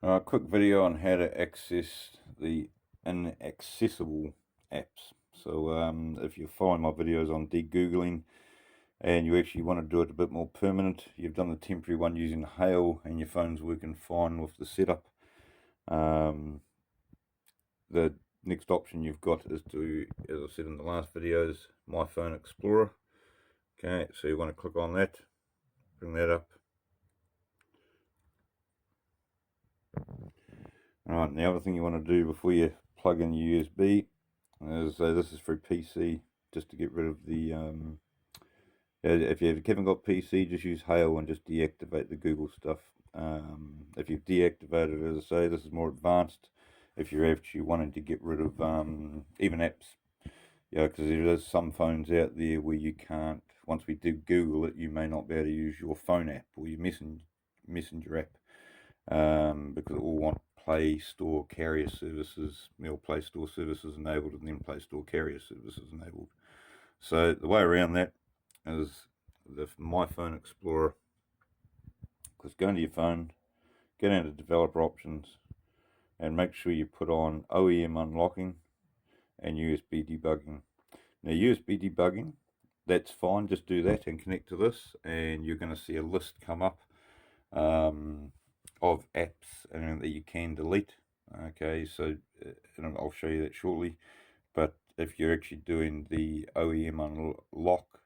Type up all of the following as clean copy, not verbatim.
Quick video on how to access the inaccessible apps. So if you're following my videos on de-googling and you actually want to do it a bit more permanent, you've done the temporary one using Hail and your phone's working fine with the setup. The next option you've got is to, as I said in the last videos, My Phone Explorer. Okay, so you want to click on that, bring that up. Alright, and the other thing you want to do before you plug in your USB is, this is for PC, just to get rid of the, if you haven't got PC, just use Hail and just deactivate the Google stuff. If you've deactivated it, as I say, this is more advanced. If you're actually wanting to get rid of even apps, because there is some phones out there where you can't, once we do Google it, you may not be able to use your phone app or your messenger app, because it will want Play Store carrier services, Play Store services enabled, and then Play Store carrier services enabled. So the way around that is the My Phone Explorer. Just go into your phone, get into developer options, and make sure you put on OEM unlocking and USB debugging. Now USB debugging, that's fine, just do that and connect to this, and you're going to see a list come up of apps and that you can delete. Okay, so and I'll show you that shortly. But if you're actually doing the OEM unlock,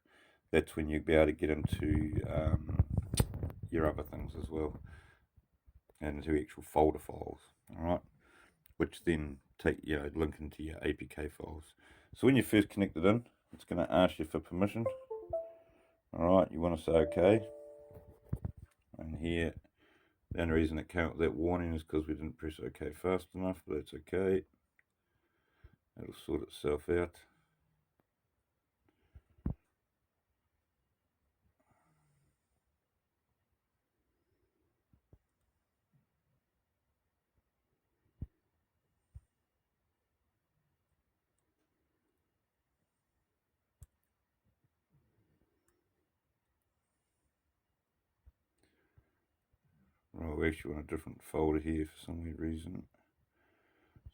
that's when you'll be able to get into your other things as well, and into actual folder files. All right, which then link into your APK files. So when you first connect it in, it's going to ask you for permission. All right, you want to say OK, and here the only reason it came up with that warning is because we didn't press OK fast enough, but that's okay. It'll sort itself out. Well, we actually want a different folder here for some weird reason.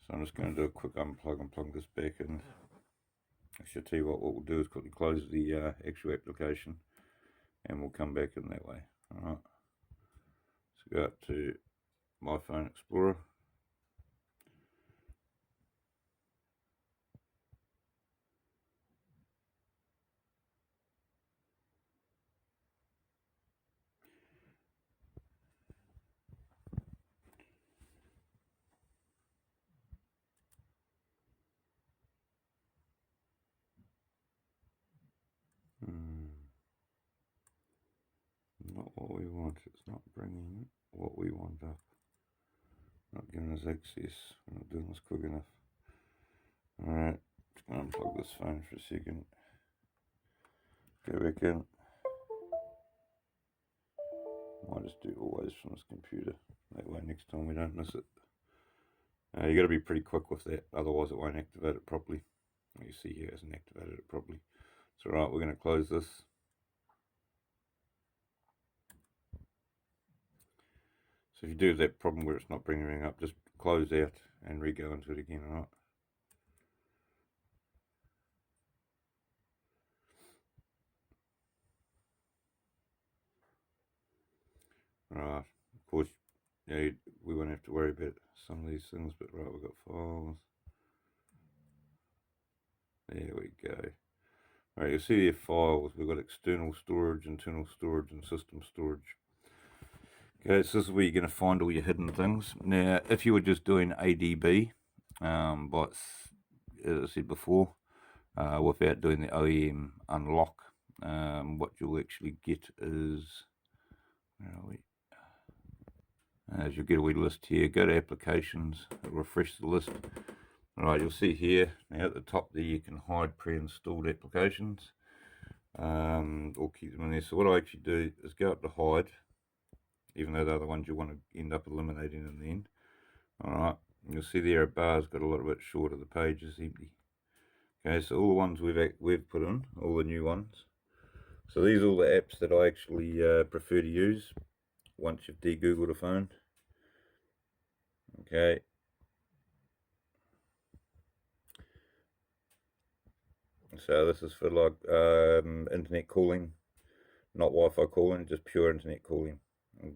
So I'm just going to do a quick unplug and plug this back in. I should tell you what we'll do is quickly close the actual application, and we'll come back in that way. Alright, so go up to My Phone Explorer. Not what we want, it's not bringing what we want up. Not giving us access, we're not doing this quick enough. Alright, just going to unplug this phone for a second. Go back in. Might just do always from this computer, that way next time we don't miss it. You got to be pretty quick with that, otherwise it won't activate it properly. You see here it hasn't activated it properly. So alright, we're going to close this. So if you do have that problem where it's not bringing anything up, just close out and re-go into it again, alright? Right, of course, we won't have to worry about some of these things, but right, we've got files. There we go. Alright, you'll see the files. We've got external storage, internal storage, and system storage. Okay, so this is where you're going to find all your hidden things. Now, if you were just doing ADB, but as I said before, without doing the OEM unlock, what you'll actually get is, where are we? As you'll get a wee list here. Go to applications, refresh the list. Alright, you'll see here, now at the top there you can hide pre-installed applications, or keep them in there. So what I actually do is go up to hide, even though they're the ones you want to end up eliminating in the end. Alright, you'll see there a bar's got a little bit shorter, the page is empty. Okay, so all the ones we've put in, all the new ones. So these are all the apps that I actually prefer to use once you've de-googled a phone. Okay. So this is for like internet calling, not Wi-Fi calling, just pure internet calling.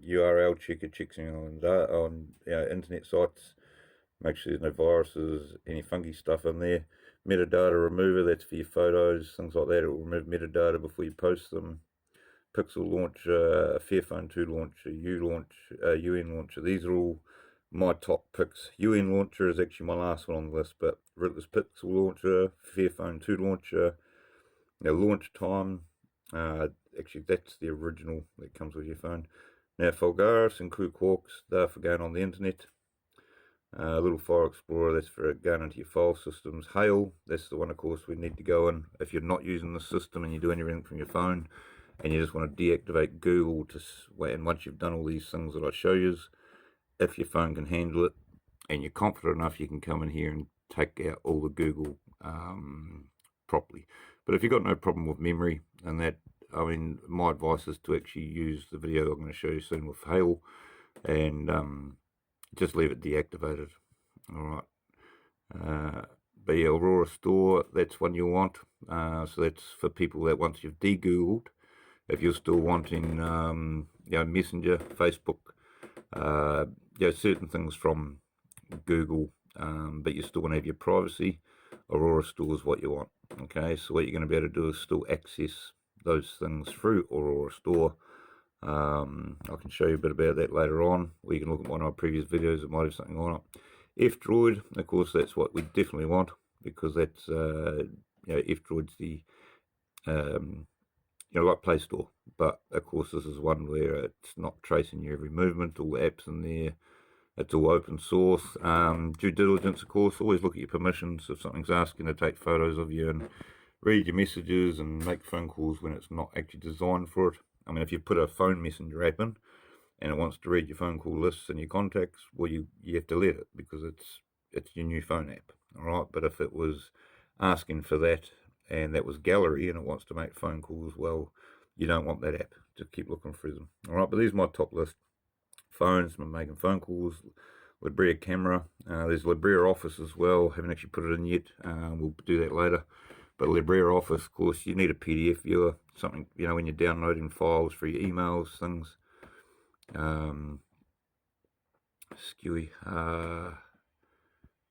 URL checker checks on internet sites, make sure there's no viruses, any funky stuff in there. Metadata remover, that's for your photos, things like that. It will remove metadata before you post them. Pixel launcher, Fairphone 2 launcher, UN launcher. These are all my top picks. UN launcher is actually my last one on the list, but Ritless Pixel launcher, Fairphone 2 launcher, launch time. Actually, that's the original that comes with your phone. Now, Fulgaris and Quarks, they're for going on the internet. Little File Explorer, that's for going into your file systems. Hail, that's the one, of course, we need to go in if you're not using the system and you're doing everything from your phone and you just want to deactivate Google. And once you've done all these things that I show you, if your phone can handle it and you're confident enough, you can come in here and take out all the Google properly. But if you've got no problem with memory and that, I mean, my advice is to actually use the video I'm going to show you soon with Hail and just leave it deactivated. All right. But yeah, Aurora Store, that's one you want. So that's for people that once you've de-Googled, if you're still wanting, Messenger, Facebook, certain things from Google, but you still want to have your privacy, Aurora Store is what you want. Okay, so what you're going to be able to do is still access those things through Aurora Store. I can show you a bit about that later on, or you can look at one of my previous videos that might have something on it. F-Droid, of course, that's what we definitely want, because that's, F-Droid's the, like Play Store, but of course this is one where it's not tracing your every movement, all the apps in there, it's all open source. Due diligence, of course, always look at your permissions. If something's asking to take photos of you and read your messages and make phone calls when it's not actually designed for it. I mean, if you put a phone messenger app in and it wants to read your phone call lists and your contacts, well, you have to let it, because it's your new phone app, all right? But if it was asking for that and that was gallery and it wants to make phone calls, well, you don't want that app. Just keep looking through them, all right? But these are my top list. Phones, I'm making phone calls, Libria camera, there's Libria Office as well, haven't actually put it in yet, we'll do that later. But Libria Office, of course, you need a PDF viewer, something, when you're downloading files for your emails, things. Skewy, God,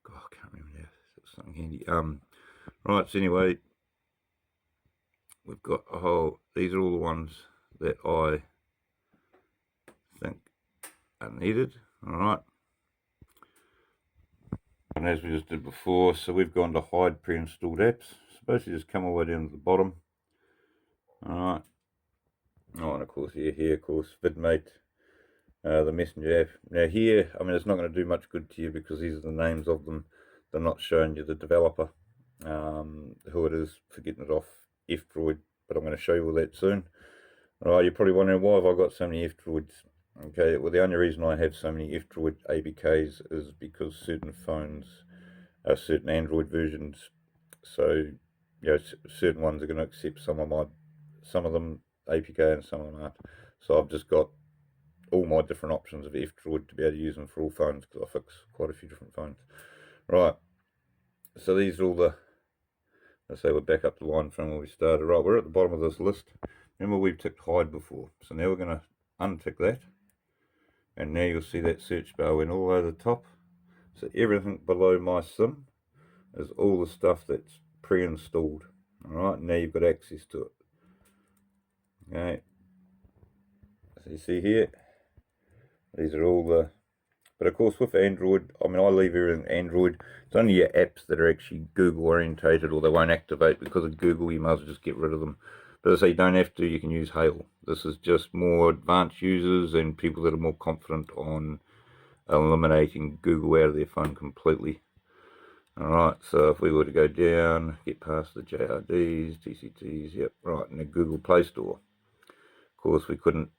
I can't remember now, that's something handy. Right, so anyway, we've got a whole, these are all the ones that I think are needed, all right. And as we just did before, so we've gone to hide pre-installed apps. So basically just come all the way down to the bottom. Alright. Oh, and of course here, of course, VidMate, the Messenger app. Now here, I mean, it's not going to do much good to you because these are the names of them. They're not showing you the developer, who it is for getting it off F-Droid, but I'm going to show you all that soon. Alright, you're probably wondering, why have I got so many F-Droids? Okay, well, the only reason I have so many F-Droid ABKs is because certain phones, certain Android versions, so certain ones are going to accept some of them APK and some of them aren't. So I've just got all my different options of F-Droid to be able to use them for all phones, because I fix quite a few different phones. Right, so these are all the, let's say we're back up the line from where we started. Right, we're at the bottom of this list. Remember, we've ticked hide before, so now we're going to untick that. And now you'll see that search bar went all the way to the top. So everything below my sim is all the stuff that's pre-installed. Alright, now you've got access to it. Okay. So you see here, these are all the, but of course with Android, I mean, I leave everything Android. It's only your apps that are actually Google orientated or they won't activate because of Google. You might as well just get rid of them. But as I say, you don't have to, you can use Hail. This is just more advanced users and people that are more confident on eliminating Google out of their phone completely. Alright, so if we were to go down, get past the JRDs, TCTs, yep, right, in the Google Play Store. Of course, we couldn't,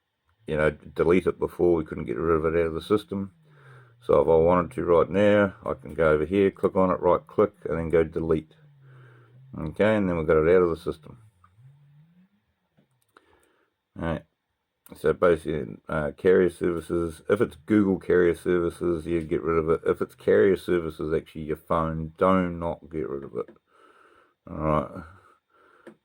delete it before, we couldn't get rid of it out of the system. So if I wanted to right now, I can go over here, click on it, right click, and then go delete. Okay, and then we've got it out of the system. Alright, So basically, carrier services, if it's Google carrier services, you get rid of it. If it's carrier services, actually your phone, do not get rid of it. Alright.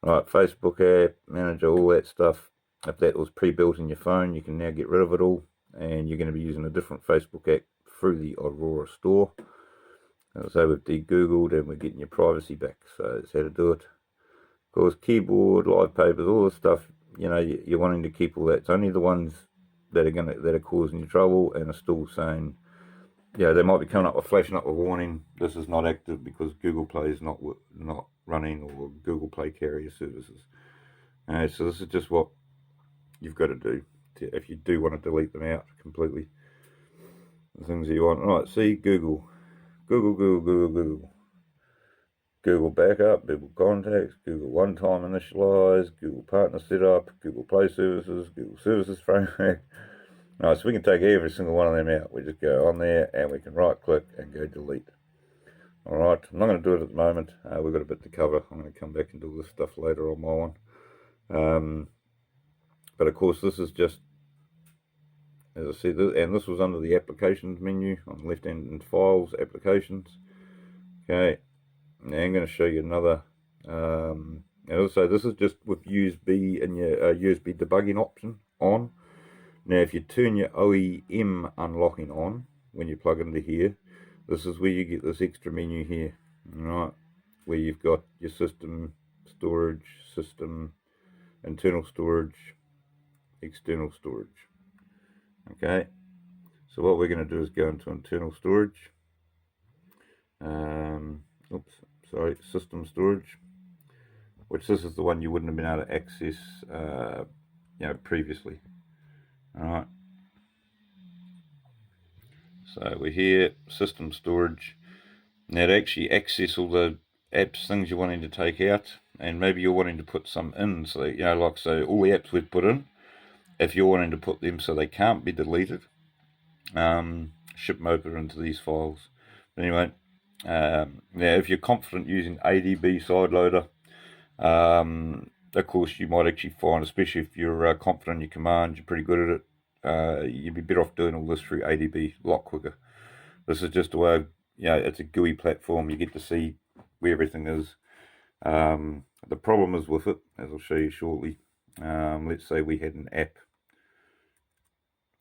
Right, Facebook app, manager, all that stuff. If that was pre-built in your phone, you can now get rid of it all, and you're going to be using a different Facebook app through the Aurora store. So we've de-googled and we're getting your privacy back. So that's how to do it. Of course, keyboard, live papers, all this stuff, you know, you're wanting to keep all that. It's only the ones that are causing you trouble and are still saying, yeah, they might be coming up with flashing up a warning. This is not active because Google Play is not running, or Google Play carrier services. So this is just what you've got to do if you do want to delete them out completely. The things that you want. Right, see, Google Backup, Google Contacts, Google One-Time Initialize, Google Partner Setup, Google Play Services, Google Services Framework. Right, so we can take every single one of them out. We just go on there and we can right-click and go delete. Alright, I'm not going to do it at the moment. We've got a bit to cover. I'm going to come back and do this stuff later on my one. But of course, this is just, as I said, and this was under the Applications menu on the left-hand in Files, Applications. Okay, now I'm going to show you another. And also, this is just with USB and your USB debugging option on. Now, if you turn your OEM unlocking on when you plug into here, this is where you get this extra menu here, right? Where you've got your system storage, system, internal storage, external storage. Okay, so what we're going to do is go into internal storage. System storage, which this is the one you wouldn't have been able to access, previously. All right. So we're here, system storage. Now to actually access all the apps, things you're wanting to take out, and maybe you're wanting to put some in, so so all the apps we've put in, if you're wanting to put them so they can't be deleted, ship them over into these files. But anyway, now if you're confident using ADB side loader, of course you might actually find, especially if you're confident in your command, you're pretty good at it, you'd be better off doing all this through ADB a lot quicker. This is just a way of, it's a GUI platform. You get to see where everything is. The problem is with it, as I'll show you shortly. Let's say we had an app.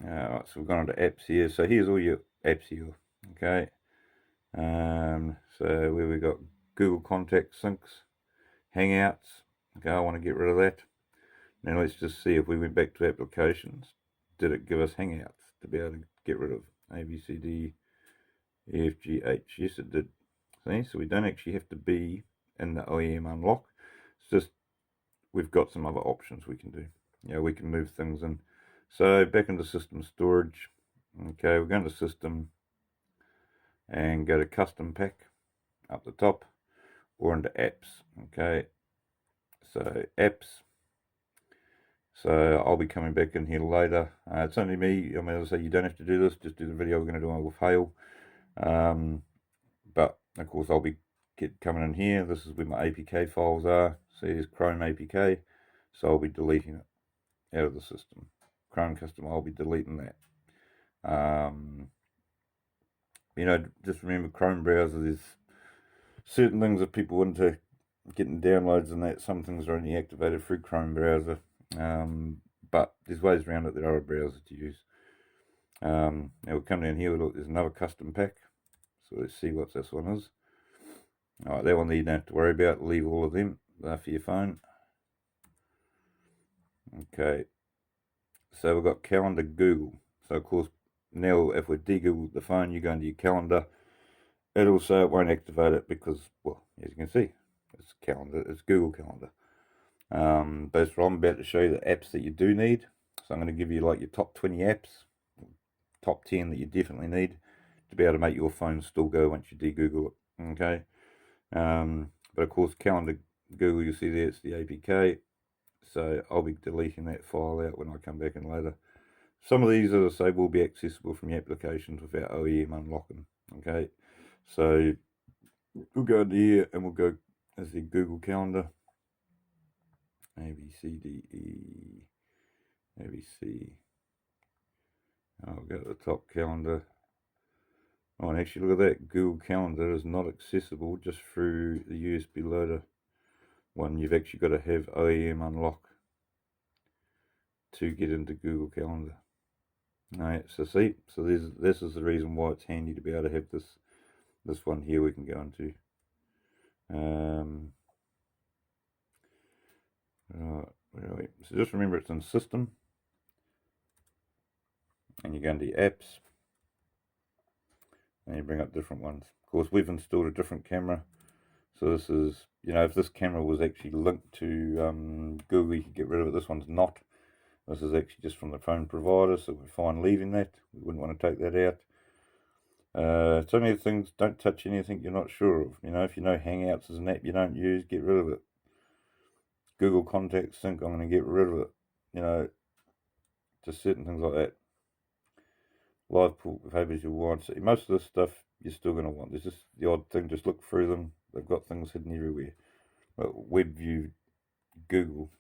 So we've gone into apps here. So here's all your apps here. Okay. So where we got Google Contact Syncs, Hangouts. Okay, I want to get rid of that. Now let's just see if we went back to applications. Did it give us Hangouts to be able to get rid of A, B, C, D, E, F, G, H? Yes, it did. See, so we don't actually have to be in the OEM unlock. It's just we've got some other options we can do. We can move things in. So back into system storage. Okay, we're going to system and go to custom pack up the top, or into apps. Okay, so apps. So I'll be coming back in here later. It's only me. I mean, as I say, you don't have to do this. Just do the video we're going to do with Hail. But of course, I'll be coming in here. This is where my APK files are. See, there's Chrome APK. So I'll be deleting it out of the system. Chrome custom, I'll be deleting that. Just remember Chrome browser, there's certain things that people want to getting downloads and that. Some things are only activated through Chrome browser. But there's ways around it. There are browsers to use. Now we'll come down here. Look, there's another custom pack. So let's see what this one is. Alright, that one there you don't have to worry about. Leave all of them for your phone. Okay. So we've got calendar Google. So of course now if we de-Google the phone, you go into your calendar. It'll say it won't activate it because, well, as you can see, it's calendar. It's Google Calendar. But I'm about to show you the apps that you do need. So I'm going to give you like your top 20 apps, top 10 that you definitely need to be able to make your phone still go once you de-Google it. Okay. But of course, calendar Google, you see there, it's the APK. So I'll be deleting that file out when I come back in later. Some of these, as I say, will be accessible from your applications without OEM unlocking. Okay. So we'll go into here and we'll go as the Google Calendar. A, B, C, D, E, ABC. I'll go to the top calendar. Oh, and actually look at that, Google Calendar is not accessible just through the USB loader one. You've actually got to have OEM unlock to get into Google Calendar. Alright, so see, so this is the reason why it's handy to be able to have this one here we can go into. Right, where are we? So just remember it's in System, and you go into Apps, and you bring up different ones. Of course, we've installed a different camera, so this is, you know, if this camera was actually linked to Google, you could get rid of it. This one's not. This is actually just from the phone provider, so we're fine leaving that. We wouldn't want to take that out. So many things, don't touch anything you're not sure of. You know, if you know Hangouts is an app you don't use, get rid of it. Google Contact Sync, I'm going to get rid of it. You know, just certain things like that. Live pool behaviors you want. So most of this stuff you're still going to want. There's just the odd thing, just look through them. They've got things hidden everywhere. But web view Google.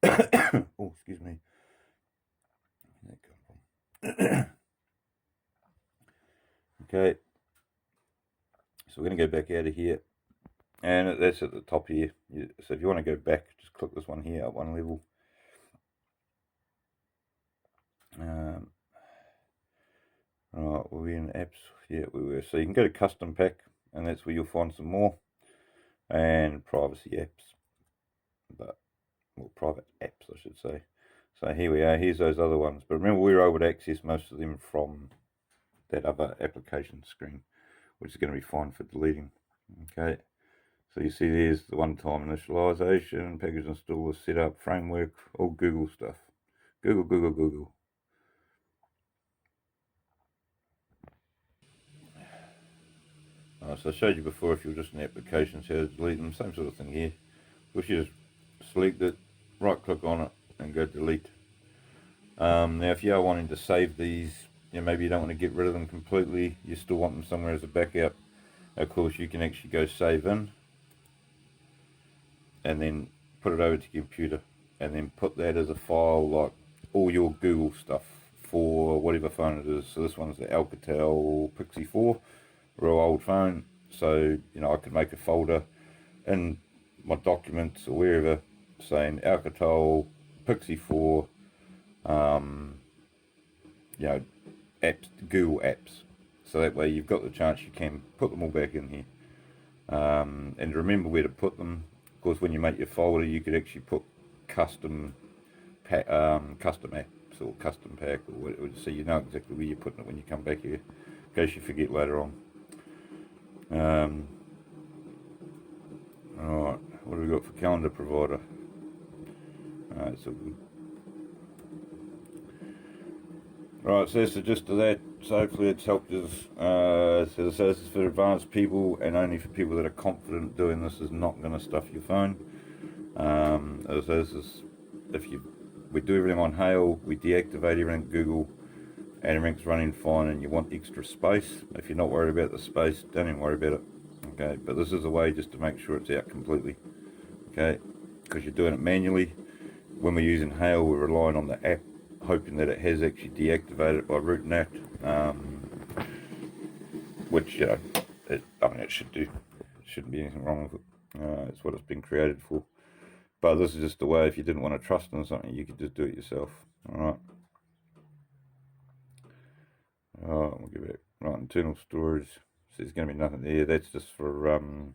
Oh, excuse me. Where'd that come from? Okay. So we're going to go back out of here. And that's at the top here. So if you want to go back, just click this one here, up one level. Right, we'll be in apps. Yeah, we were. So you can go to custom pack, and that's where you'll find some more. And privacy apps. Well, private apps, I should say. So here we are. Here's those other ones. But remember, we were able to access most of them from that other application screen, which is going to be fine for deleting. Okay. So you see there's the one-time initialization, package installer, setup, framework, all Google stuff. Google. So I showed you before, if you're just in applications, how to delete them. Same sort of thing here. We should just select it, right-click on it, and go delete. Now, if you are wanting to save these, you know, maybe you don't want to get rid of them completely, you still want them somewhere as a backup. Of course, you can actually go save in, and then put it over to your computer, and then put that as a file, like all your Google stuff for whatever phone it is. So this one's the Alcatel Pixie 4, real old phone. So, you know, I could make a folder in my documents or wherever saying Alcatel Pixie 4, you know, apps, Google apps. So that way you've got the chance, you can put them all back in here. And remember where to put them. Of course, when you make your folder, you could actually put custom apps or custom pack, or whatever, so you know exactly where you're putting it when you come back here, in case you forget later on. Alright, what do we got for calendar provider? Alright, so right, so that's the gist of that. So hopefully it's helped us. So this is for advanced people, and only for people that are confident doing this is not going to stuff your phone. As this is, we do everything on Hail, we deactivate everything Google, and everything's running fine, and you want extra space. If you're not worried about the space, don't even worry about it. Okay, but this is a way just to make sure it's out completely. Okay, because you're doing it manually. When we're using Hail, we're relying on the app, hoping that it has actually deactivated it by rooting that, which, you know, it should do. Shouldn't be anything wrong with it. It's what it's been created for. But this is just a way, if you didn't want to trust in something, you could just do it yourself. Alright. We'll give it right, internal storage. So there's going to be nothing there. That's just for in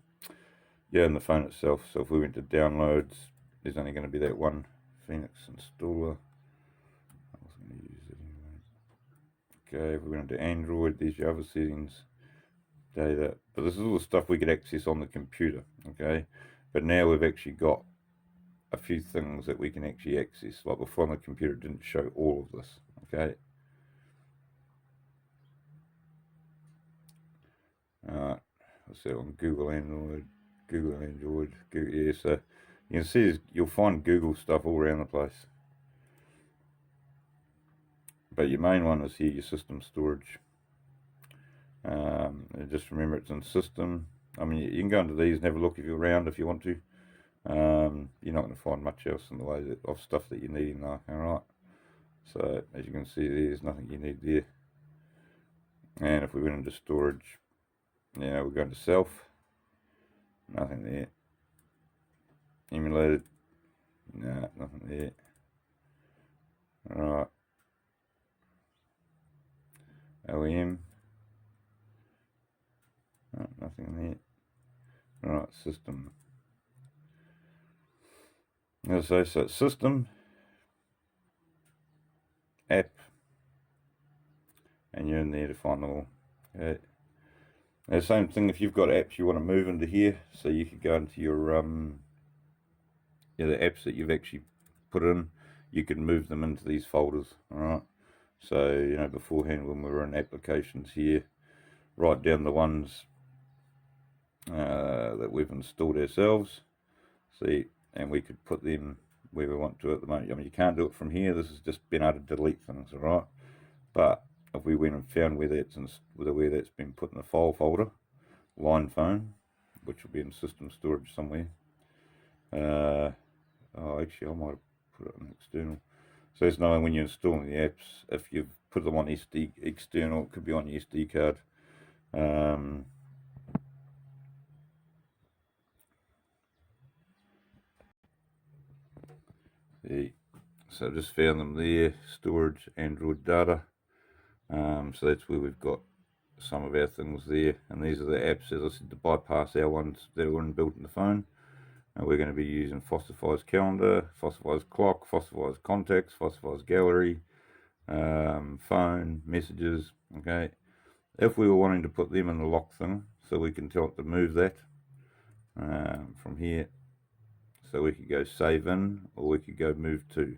the phone itself. So if we went to downloads, there's only going to be that one Phoenix installer. I was going to use it anyway. Okay, if we're going to Android, there's your other settings, data. But this is all the stuff we could access on the computer. Okay, but now we've actually got a few things that we can actually access. Like before on the computer, it didn't show all of this. Okay. Alright, let's see on Google Android, yeah, so you can see you'll find Google stuff all around the place. But your main one is here, your system storage. And just remember it's in system. I mean, you can go into these and have a look if you're around if you want to. You're not going to find much else in the way of stuff that you need in there, alright. So as you can see, there's nothing you need there. And if we went into storage, we're going to self, nothing there. Emulated, no, nothing there. Alright, OEM, no, nothing there. Alright, system. As I say, so it's system, app, and you're in there to find them all. Okay. Now, same thing if you've got apps you want to move into here, so you could go into your the apps that you've actually put in, you can move them into these folders. Alright, so beforehand when we were in applications here, write down the ones that we've installed ourselves, see, and we could put them where we want to at the moment. I mean, you can't do it from here, this has just been able to delete things. Alright, but if we went and found where that's been put in the file folder, line phone, which will be in system storage somewhere. Actually I might have put it on external. So it's knowing when you're installing the apps, if you've put them on SD external, it could be on your SD card. So just found them there, storage, Android data. So that's where we've got some of our things there, and these are the apps, as I said, to bypass our ones that are inbuilt in the phone. And we're going to be using Fossify's calendar, Fossify's clock, Fossify's contacts, Fossify's gallery, phone, messages. Okay, if we were wanting to put them in the lock thing, so we can tell it to move that from here, so we could go save in, or we could go move to.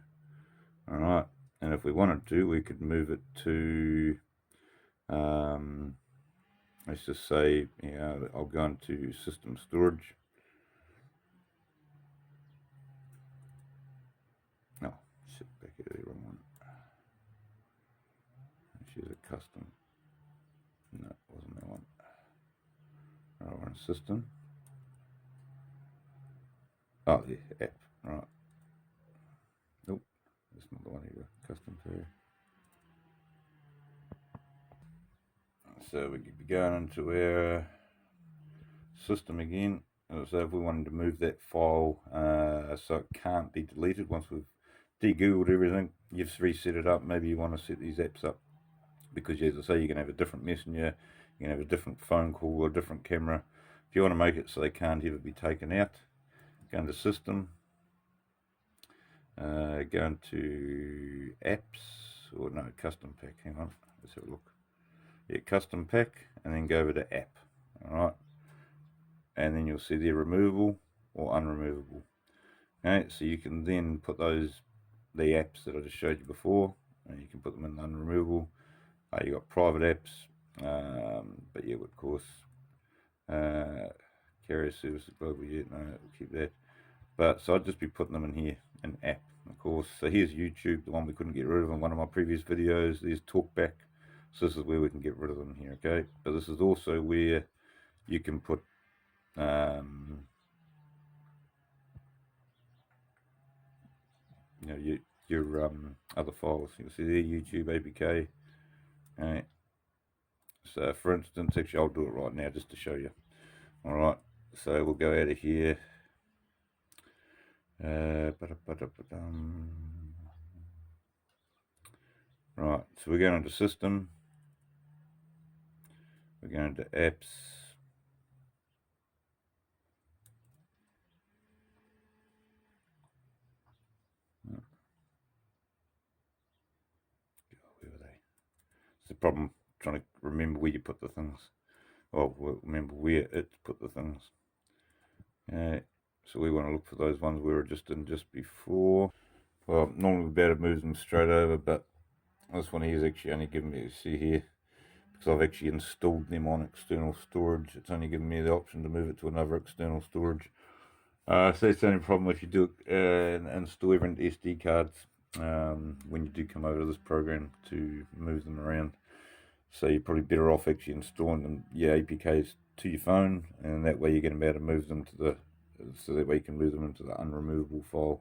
Alright, and if we wanted to, we could move it to let's just say, I'll go into system storage. No, shit, back here, the wrong one. Choose a custom. No, it wasn't that one. Alright, we're in system. Oh, yeah, app. Right. Nope, that's not the one either. Custom too. So we could be going into our system again. So if we wanted to move that file so it can't be deleted once we've de-googled everything, you've reset it up. Maybe you want to set these apps up because, as I say, you can have a different messenger, you can have a different phone call or a different camera. If you want to make it so they can't ever be taken out, go into system, go into apps, or no, custom pack. Hang on, let's have a look. Yeah, custom pack, and then go over to app. Alright, and then you'll see they're removable or unremovable. Okay, so you can then put the apps that I just showed you before, and you can put them in unremovable. You got private apps, but yeah, of course, carrier services, global, yeah, no, we'll keep that. But so I'd just be putting them in here, an app, of course. So here's YouTube, the one we couldn't get rid of in one of my previous videos. There's TalkBack. So this is where we can get rid of them here, okay? But this is also where you can put your other files. You'll see there, YouTube, APK. Okay. So for instance, actually I'll do it right now just to show you. Alright, so we'll go out of here. Right, so we're going into system, we're going to apps, where were they? It's the problem trying to remember where you put the things. Well, remember where it put the things. So we want to look for those ones we were just in just before. Well, normally we'd be able to move them straight over, but this one here is actually only giving me, see here, because I've actually installed them on external storage, it's only giving me the option to move it to another external storage. So that's the only problem if you do it and install everything to SD cards when you do come over to this program to move them around. So you're probably better off actually installing them, APKs to your phone, and that way you're going to be able to move them to so that way you can move them into the unremovable file.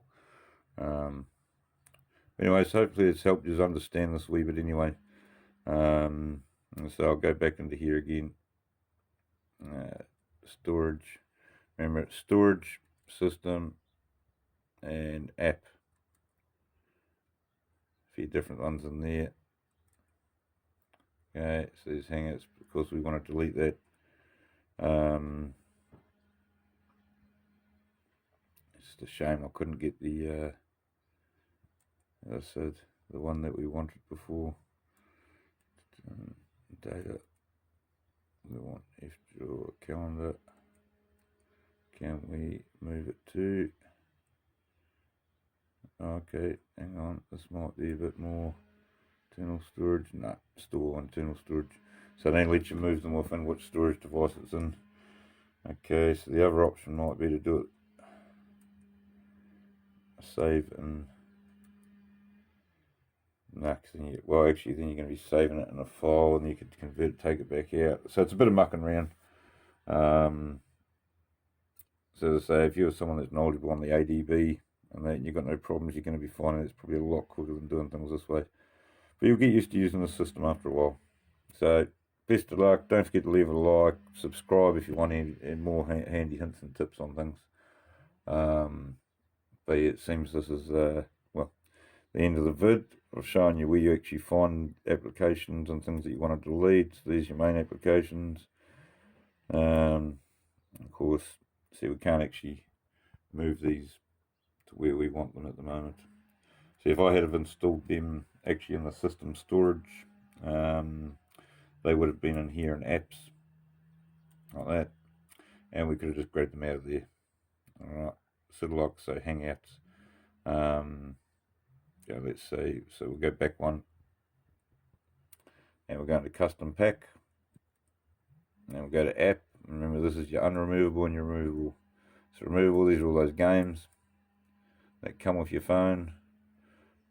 Anyways, hopefully it's helped you understand this a wee bit anyway. And so I'll go back into here again. Storage. Remember, it's storage, system, and app. A few different ones in there. Okay, so these hangouts, of course we want to delete that. It's just a shame I couldn't get the, as I said, the one that we wanted before. Data. We want F-draw calendar. Can we move it to? Okay, hang on. This might be a bit more. Internal storage. No, store internal storage. So then let you move them within which storage device it's in. Okay, so the other option might be to do it save and next thing you, well actually then you're going to be saving it in a file and you could convert it, take it back out. So it's a bit of mucking around. So as I say, if you're someone that's knowledgeable on the ADB and that you've got no problems, you're going to be finding it's probably a lot quicker than doing things this way. But you'll get used to using the system after a while. So best of luck. Don't forget to leave a like, subscribe if you want any more handy hints and tips on things. But it seems this is well, the end of the vid. I've shown you where you actually find applications and things that you want to delete. So there's your main applications. Of course, see, we can't actually move these to where we want them at the moment. So if I had have installed them actually in the system storage, they would have been in here in apps, like that, and we could have just grabbed them out of there. Alright, sort of like, so Hangouts. Yeah, let's see, so we'll go back one, and we're going to custom pack, and we'll go to app. Remember, this is your unremovable and your removable. So removable, these are all those games that come with your phone,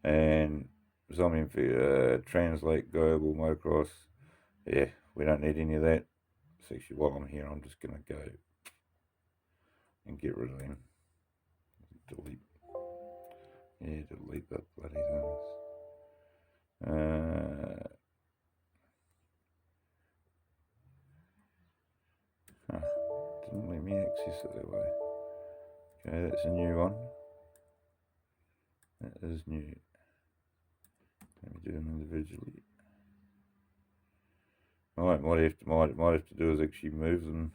and zombie translate, global, motocross. Yeah, we don't need any of that. So actually, while I'm here, I'm just going to go and get rid of them. Delete. Yeah, delete that bloody things. Didn't let me access it that way. Okay, that's a new one. That is new. Let me do them individually. What I might have to do is actually move them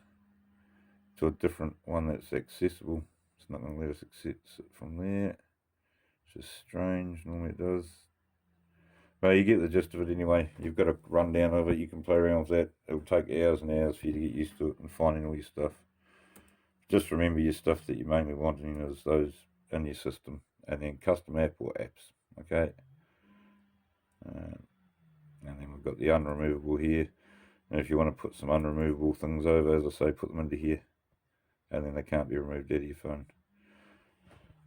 to a different one that's accessible. It's not going to let us access it from there. It's just strange. Normally it does. Well, you get the gist of it anyway. You've got a rundown of it. You can play around with that. It'll take hours and hours for you to get used to it and finding all your stuff. Just remember your stuff that you're mainly wanting is those in your system, and then custom app or apps. Okay. And then we've got the unremovable here. And if you want to put some unremovable things over, as I say, put them into here, and then they can't be removed out of your phone.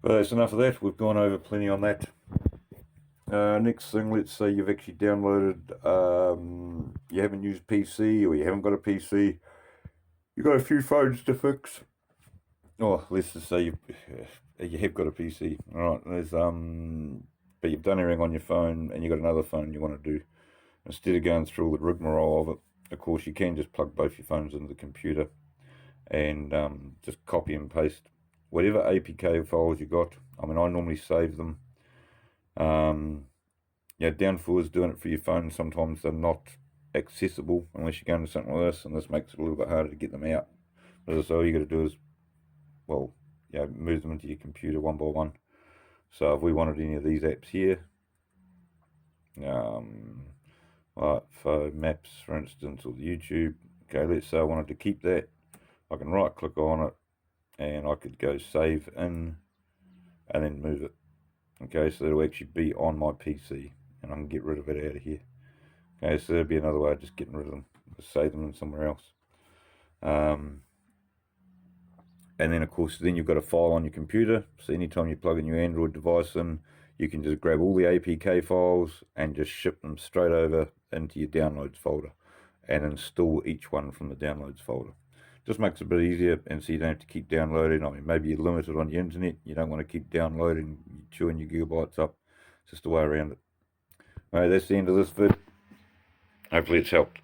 But that's enough of that. We've gone over plenty on that. Next thing, let's say you've actually downloaded, you haven't used PC, or you haven't got a PC, you've got a few phones to fix. Oh, let's just say you have got a PC, alright, there's, but you've done everything on your phone, and you've got another phone you want to do. Instead of going through all the rigmarole of it, of course, you can just plug both your phones into the computer, and just copy and paste whatever APK files you got. I mean, I normally save them. Yeah, downfall is doing it for your phone. Sometimes they're not accessible unless you go into something like this, and this makes it a little bit harder to get them out. But so all you got to do is, well, yeah, move them into your computer one by one. So if we wanted any of these apps here, like for maps, for instance, or the YouTube. Okay, let's say I wanted to keep that. I can right click on it, and I could go save in, and then move it. Okay, so it'll actually be on my PC, and I can get rid of it out of here. Okay, so that'd be another way of just getting rid of them. Just save them in somewhere else. And then of course, then you've got a file on your computer. So anytime you plug in your Android device in, you can just grab all the APK files and just ship them straight over into your downloads folder, and install each one from the downloads folder. Just makes it a bit easier, and so you don't have to keep downloading. I mean, maybe you're limited on your internet, you don't want to keep downloading, chewing your gigabytes up. It's just a way around it. Alright, that's the end of this vid. Hopefully it's helped.